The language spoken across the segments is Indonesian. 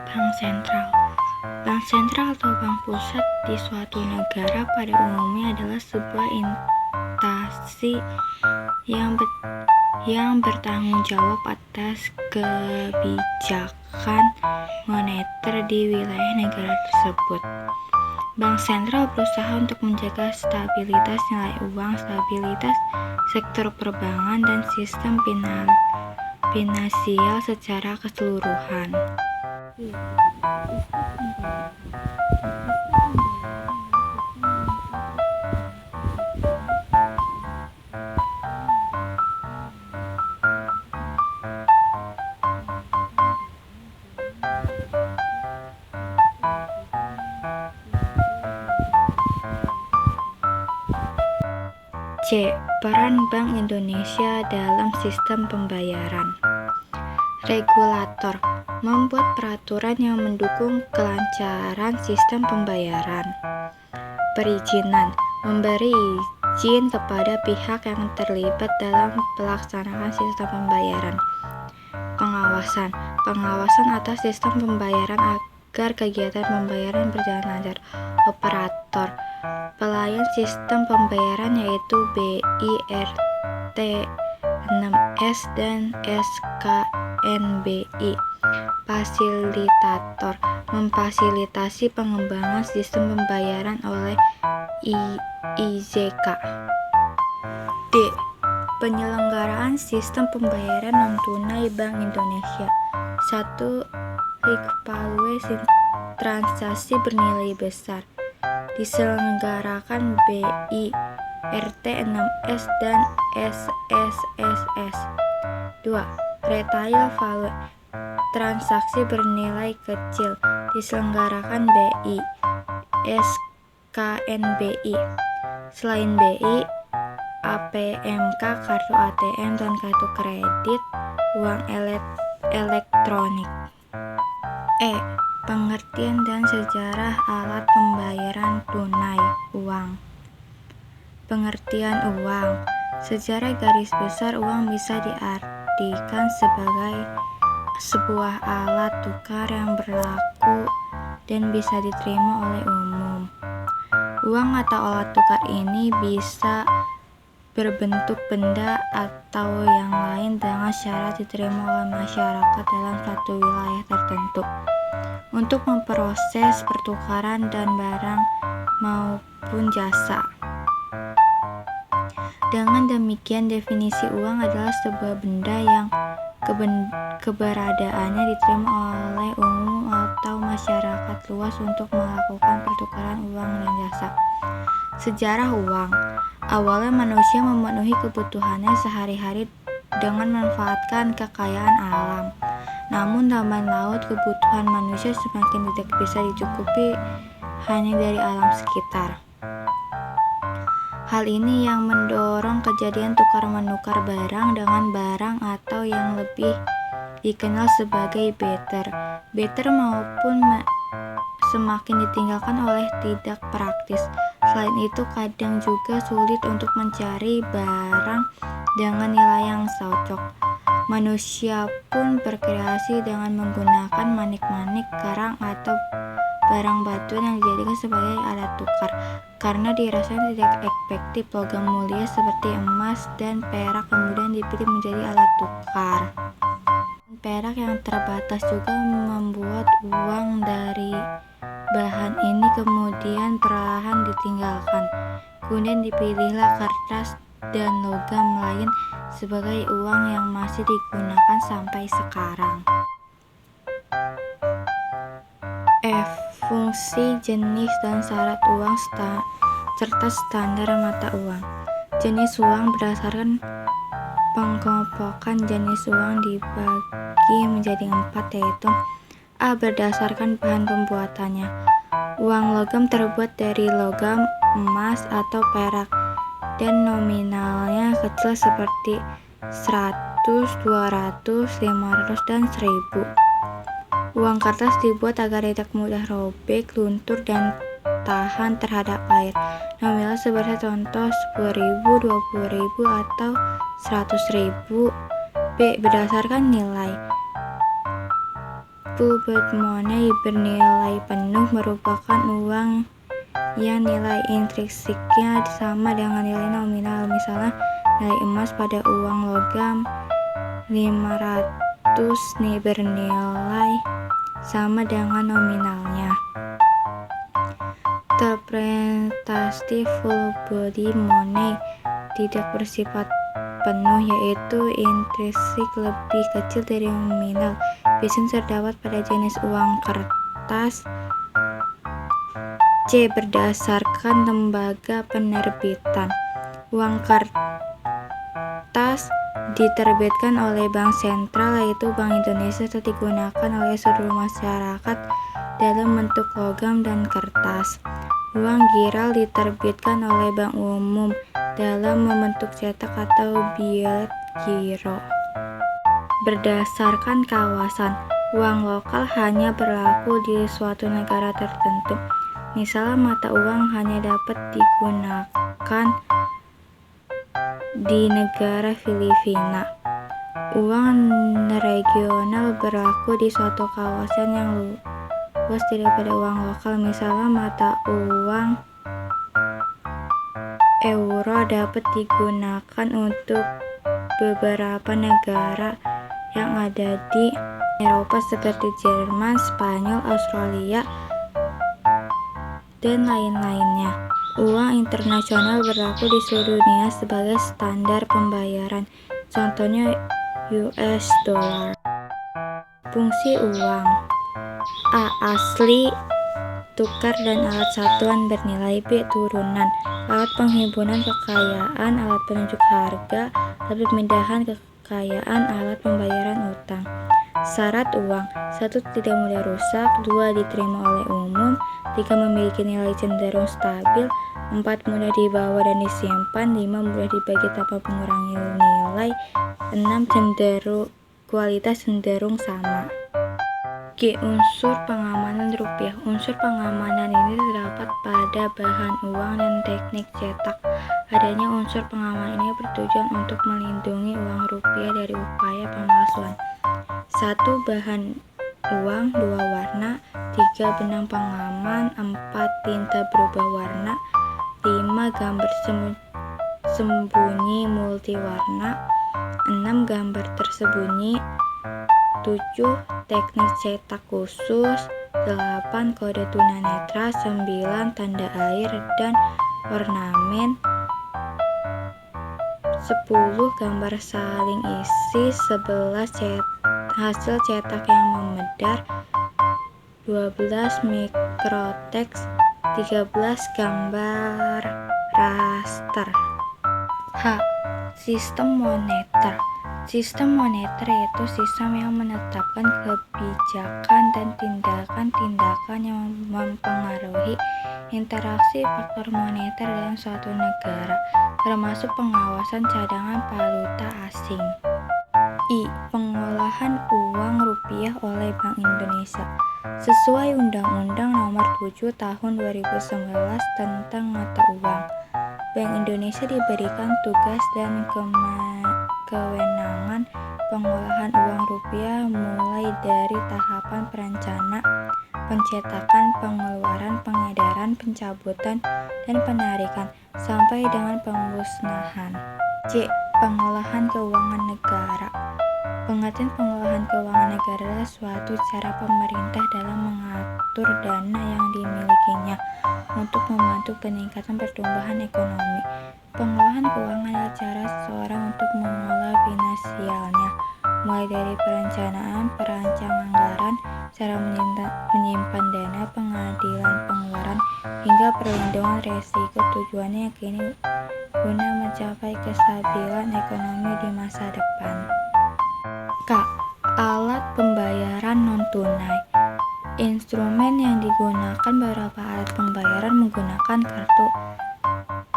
Bank sentral. Bank sentral atau bank pusat di suatu negara pada umumnya adalah sebuah instansi yang bertanggung jawab atas kebijakan moneter di wilayah negara tersebut. Bank sentral berusaha untuk menjaga stabilitas nilai uang, stabilitas sektor perbankan, dan sistem finansial secara keseluruhan. C. Peran Bank Indonesia dalam sistem pembayaran. Regulator membuat peraturan yang mendukung kelancaran sistem pembayaran. Perizinan memberi izin kepada pihak yang terlibat dalam pelaksanaan sistem pembayaran. Pengawasan atas sistem pembayaran agar kegiatan pembayaran berjalan lancar. Operator pelayan sistem pembayaran yaitu BI, RT, 6S, dan SKNBI. Fasilitator memfasilitasi pengembangan sistem pembayaran oleh IZK. D. Penyelenggaraan sistem pembayaran non-tunai Bank Indonesia. 1. Evaluasi transaksi bernilai besar diselenggarakan BI, RT, 6S, dan SSSS. 2. Retail value transaksi bernilai kecil diselenggarakan BI, SKNBI. Selain BI, APMK, kartu ATM, dan kartu kredit uang elektronik. E. Pengertian dan sejarah alat pembayaran tunai uang. Pengertian uang. Secara garis besar, uang bisa diartikan sebagai sebuah alat tukar yang berlaku dan bisa diterima oleh umum. Uang atau alat tukar ini bisa berbentuk benda atau yang lain dengan syarat diterima oleh masyarakat dalam suatu wilayah tertentu untuk memproses pertukaran dan barang maupun jasa. Dengan demikian, definisi uang adalah sebuah benda yang keberadaannya diterima oleh umum atau masyarakat luas untuk melakukan pertukaran uang dan jasa. Sejarah uang. Awalnya manusia memenuhi kebutuhannya sehari-hari dengan memanfaatkan kekayaan alam. Namun lamban laut kebutuhan manusia semakin tidak bisa dicukupi hanya dari alam sekitar. Hal ini yang mendorong kejadian tukar-menukar barang dengan barang atau yang lebih dikenal sebagai barter. Barter maupun semakin ditinggalkan oleh tidak praktis. Selain itu, kadang juga sulit untuk mencari barang dengan nilai yang cocok. Manusia pun berkreasi dengan menggunakan manik-manik, karang, atau barang batuan yang dijadikan sebagai alat tukar karena dirasa tidak efektif. Logam mulia seperti emas dan perak kemudian dipilih menjadi alat tukar. Perak yang terbatas juga membuat uang dari bahan ini kemudian perlahan ditinggalkan. Kemudian dipilihlah kertas dan logam lain sebagai uang yang masih digunakan sampai sekarang. F. Fungsi, jenis, dan syarat uang serta standar mata uang. Jenis uang. Berdasarkan pengelompokan jenis uang dibagi menjadi 4, yaitu A. Berdasarkan bahan pembuatannya. Uang logam terbuat dari logam, emas, atau perak dan nominalnya kecil seperti 100, 200, 500, dan 1000. Uang kertas dibuat agar tidak mudah robek, luntur, dan tahan terhadap air. Nominal seperti contoh 10.000, 20.000, atau 100.000. B. Berdasarkan nilai. Full bird money bernilai penuh merupakan uang yang nilai intrinsiknya sama dengan nilai nominal. Misalnya, nilai emas pada uang logam 500 bernilai sama dengan nominalnya. Terpresentasi full body money tidak bersifat penuh, yaitu intrinsik lebih kecil dari nominal. Biasanya terdapat pada jenis uang kertas. C. Berdasarkan lembaga penerbitan. Uang kertas diterbitkan oleh Bank Sentral, yaitu Bank Indonesia, atau digunakan oleh seluruh masyarakat dalam bentuk logam dan kertas. Uang giral diterbitkan oleh Bank Umum dalam membentuk cetak atau billet giro. Berdasarkan kawasan, uang lokal hanya berlaku di suatu negara tertentu. Misalnya, mata uang hanya dapat digunakan di negara Filipina. Uang regional berlaku di suatu kawasan yang luas daripada uang lokal. Misalnya, mata uang euro dapat digunakan untuk beberapa negara yang ada di Eropa seperti Jerman, Spanyol, Australia, dan lain-lainnya. Uang internasional berlaku di seluruh dunia sebagai standar pembayaran. Contohnya US dollar. Fungsi uang: A. Asli, tukar dan alat satuan bernilai. B. Turunan, alat penghimpunan kekayaan, alat penunjuk harga, alat pemindahan kekayaan, alat pembayaran utang. Syarat uang: 1. Tidak mudah rusak. 2. Diterima oleh umum. 3. Memiliki nilai cenderung stabil. 4. Mudah dibawa dan disimpan. 5. Mudah dibagi tanpa mengurangi nilai. 6. Kualitas cenderung sama. G. Unsur pengamanan rupiah. Unsur pengamanan ini terdapat pada bahan uang dan teknik cetak. Adanya unsur pengamanan ini bertujuan untuk melindungi uang rupiah dari upaya pemalsuan. 1. Bahan uang 2. Warna. 3. Benang pengaman. 4. Tinta berubah warna. 5. Gambar sembunyi multiwarna. 6. Gambar tersembunyi. 7. Teknik cetak khusus. 8. Kode tunanetra. 9. Tanda air dan ornamen. 10. Gambar saling isi. 11. Hasil cetak yang memedar. 12. Mikroteks. 13. Gambar raster. H. Sistem moneter. Sistem moneter yaitu sistem yang menetapkan kebijakan dan tindakan-tindakan yang mempengaruhi interaksi faktor moneter dalam suatu negara, termasuk pengawasan cadangan valuta asing. I. Pengolahan uang rupiah oleh Bank Indonesia. Sesuai Undang-Undang Nomor 7 Tahun 2019 tentang Mata Uang, Bank Indonesia diberikan tugas dan kewenangan pengolahan uang rupiah mulai dari tahapan perencanaan, pencetakan, pengeluaran, pengedaran, pencabutan, dan penarikan, sampai dengan pemusnahan. C. Pengolahan keuangan negara. Pengertian pengolahan keuangan negara adalah suatu cara pemerintah dalam mengatur dana yang dimilikinya untuk membantu peningkatan pertumbuhan ekonomi. Pengolahan keuangan adalah cara seseorang untuk mengelola finansialnya, mulai dari perencanaan, perancang anggaran, cara menyimpan dana, pengadilan pengeluaran, hingga perlindungan resiko. Tujuannya kini guna mencapai kestabilan ekonomi di masa depan. K. Alat pembayaran non-tunai. Instrumen yang digunakan beberapa alat pembayaran menggunakan kartu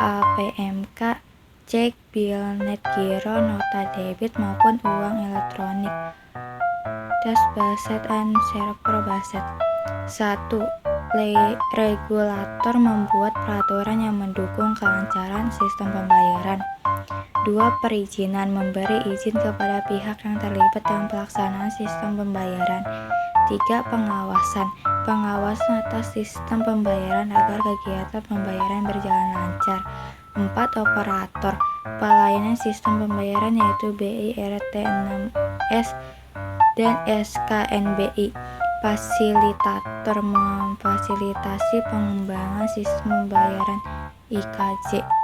APMK, cek, bil, net giro, nota debit, maupun uang elektronik. Das Baset and Server Baset. 1. Regulator membuat peraturan yang mendukung kelancaran sistem pembayaran. 2. 2. Perizinan, memberi izin kepada pihak yang terlibat dalam pelaksanaan sistem pembayaran. 3. Pengawasan, pengawasan atas sistem pembayaran agar kegiatan pembayaran berjalan lancar. 4. Operator, pelayanan sistem pembayaran yaitu BI, RT6S, dan SKNBI. Fasilitator, memfasilitasi pengembangan sistem pembayaran IKJ.